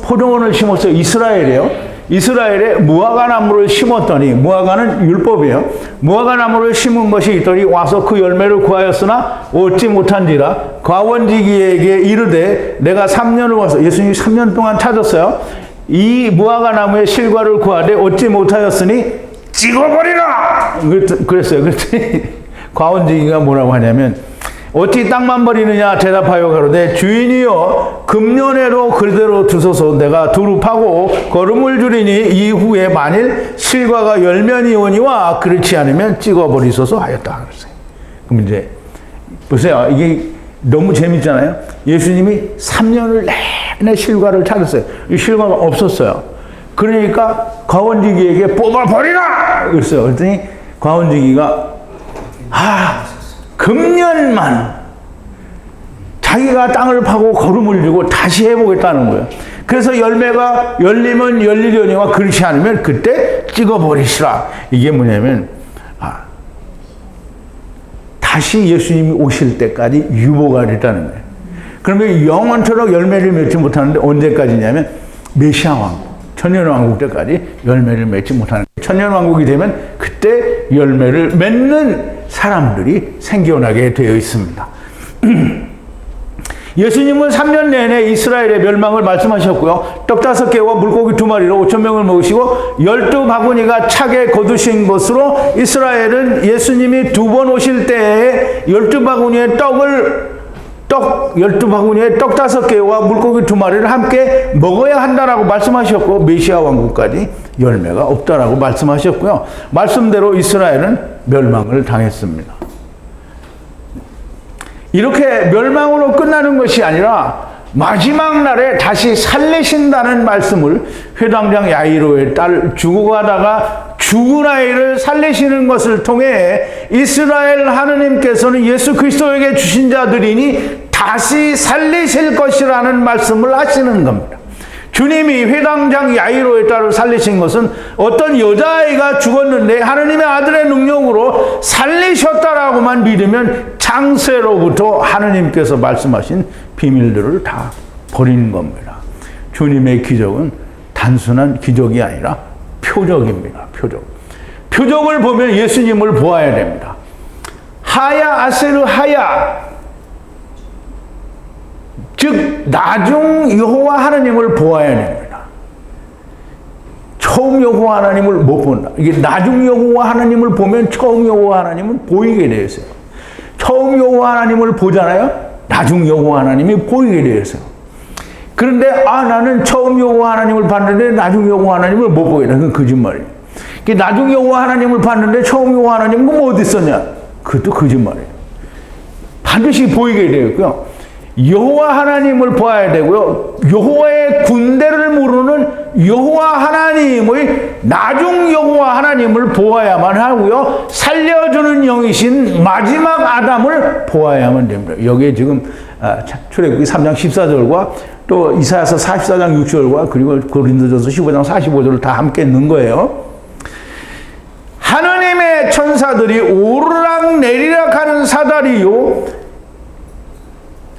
포도원을 심었어요. 이스라엘이에요. 이스라엘에 무화과 나무를 심었더니 무화과는 율법이에요. 무화과 나무를 심은 것이 있더니 와서 그 열매를 구하였으나 얻지 못한지라 과원지기에게 이르되 내가 3년을 와서 예수님이 3년 동안 찾았어요. 이 무화과 나무의 실과를 구하되 얻지 못하였으니 찍어버리라! 그랬어요. 그랬더니 과원지기가 뭐라고 하냐면 어찌 땅만 버리느냐 대답하여 가로되 주인이여 금년에로 그대로 두소서 내가 두루 파고 거름을 줄이니 이후에 만일 실과가 열면이 오니와 그렇지 않으면 찍어버리소서 하였다 그랬어요. 그럼 이제 보세요. 이게 너무 재밌잖아요. 예수님이 3년을 내내 실과를 찾았어요. 이 실과가 없었어요. 그러니까 과원지기에게 뽑아버리라! 그랬어요. 그랬더니 과원지기가 금년만 자기가 땅을 파고 거름을 주고 다시 해보겠다는 거예요. 그래서 열매가 열리면 열리려니와 그렇지 않으면 그때 찍어버리시라. 이게 뭐냐면 다시 예수님이 오실 때까지 유보가 됐다는 거예요. 그러면 영원토록 열매를 맺지 못하는데 언제까지냐면 메시아 왕국, 천년왕국 때까지 열매를 맺지 못하는 거예요. 천년왕국이 되면 그때 열매를 맺는 사람들이 생겨나게 되어 있습니다. 예수님은 3년 내내 이스라엘의 멸망을 말씀하셨고요. 떡 5개와 물고기 2마리로 5,000명을 먹으시고 12바구니가 차게 거두신 것으로 이스라엘은 예수님이 2번 오실 때에 12바구니의 떡 12바구니에 떡 5개와 물고기 2마리를 함께 먹어야 한다라고 말씀하셨고 메시아 왕국까지 열매가 없다라고 말씀하셨고요. 말씀대로 이스라엘은 멸망을 당했습니다. 이렇게 멸망으로 끝나는 것이 아니라 마지막 날에 다시 살리신다는 말씀을 회당장 야이로의 딸 죽어가다가 죽은 아이를 살리시는 것을 통해 이스라엘 하느님께서는 예수 그리스도에게 주신 자들이니 다시 살리실 것이라는 말씀을 하시는 겁니다. 주님이 회당장 야이로의 딸을 살리신 것은 어떤 여자아이가 죽었는데 하느님의 아들의 능력으로 살리셨다라고만 믿으면 창세로부터 하느님께서 말씀하신 비밀들을 다 버리는 겁니다. 주님의 기적은 단순한 기적이 아니라 표적입니다. 표적을 보면 예수님을 보아야 됩니다. 하야 아세르 하야, 즉 나중 여호와 하나님을 보아야 됩니다. 처음 여호와 하나님을 못 본다. 이게 나중 여호와 하나님을 보면 처음 여호와 하나님은 보이게 되어 있어요. 처음 여호와 하나님을 보잖아요. 나중 여호와 하나님이 보이게 되어 있어요. 그런데 나는 처음 여호와 하나님을 봤는데 나중 여호와 하나님을 못 보겠다. 그건 거짓말이에요. 나중 여호와 하나님을 봤는데 처음 여호와 하나님은 뭐 어디 있었냐? 그것도 거짓말이에요. 반드시 보이게 되어 있고요. 여호와 하나님을 봐야 되고요. 여호와의 군대를 모르는 여호와 하나님의 나중 여호와 하나님을 보아야만 하고요. 살려주는 영이신 마지막 아담을 보아야만 됩니다. 여기에 지금 출애굽기 3장 14절과 또 이사야서 44장 6절과 그리고 고린도전서 15장 45절을 다 함께 넣은 거예요. 하느님의 천사들이 오르락 내리락 하는 사다리요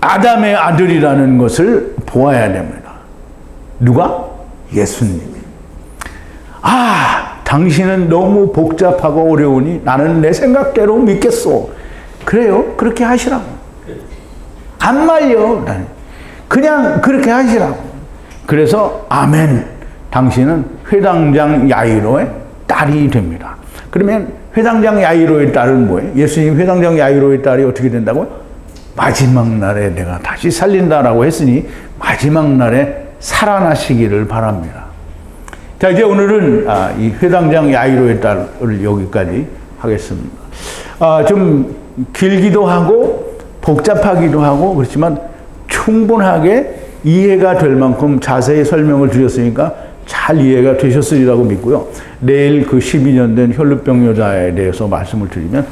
아담의 아들이라는 것을 보아야 됩니다. 누가? 예수님이. 당신은 너무 복잡하고 어려우니 나는 내 생각대로 믿겠소. 그래요. 그렇게 하시라고. 안 말려. 그냥 그렇게 하시라고. 그래서 아멘. 당신은 회당장 야이로의 딸이 됩니다. 그러면 회당장 야이로의 딸은 뭐예요? 예수님 회당장 야이로의 딸이 어떻게 된다고요? 마지막 날에 내가 다시 살린다라고 했으니 마지막 날에 살아나시기를 바랍니다. 자, 이제 오늘은 이 회당장 야이로의 딸을 여기까지 하겠습니다. 좀 길기도 하고 복잡하기도 하고 그렇지만 충분하게 이해가 될 만큼 자세히 설명을 드렸으니까 잘 이해가 되셨으리라고 믿고요. 내일 그 12년 된 혈루병 여자에 대해서 말씀을 드리면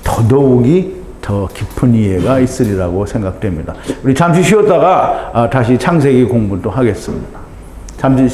더더욱이 더 깊은 이해가 있으리라고 생각됩니다. 우리 잠시 쉬었다가 다시 창세기 공부 또 하겠습니다. 잠시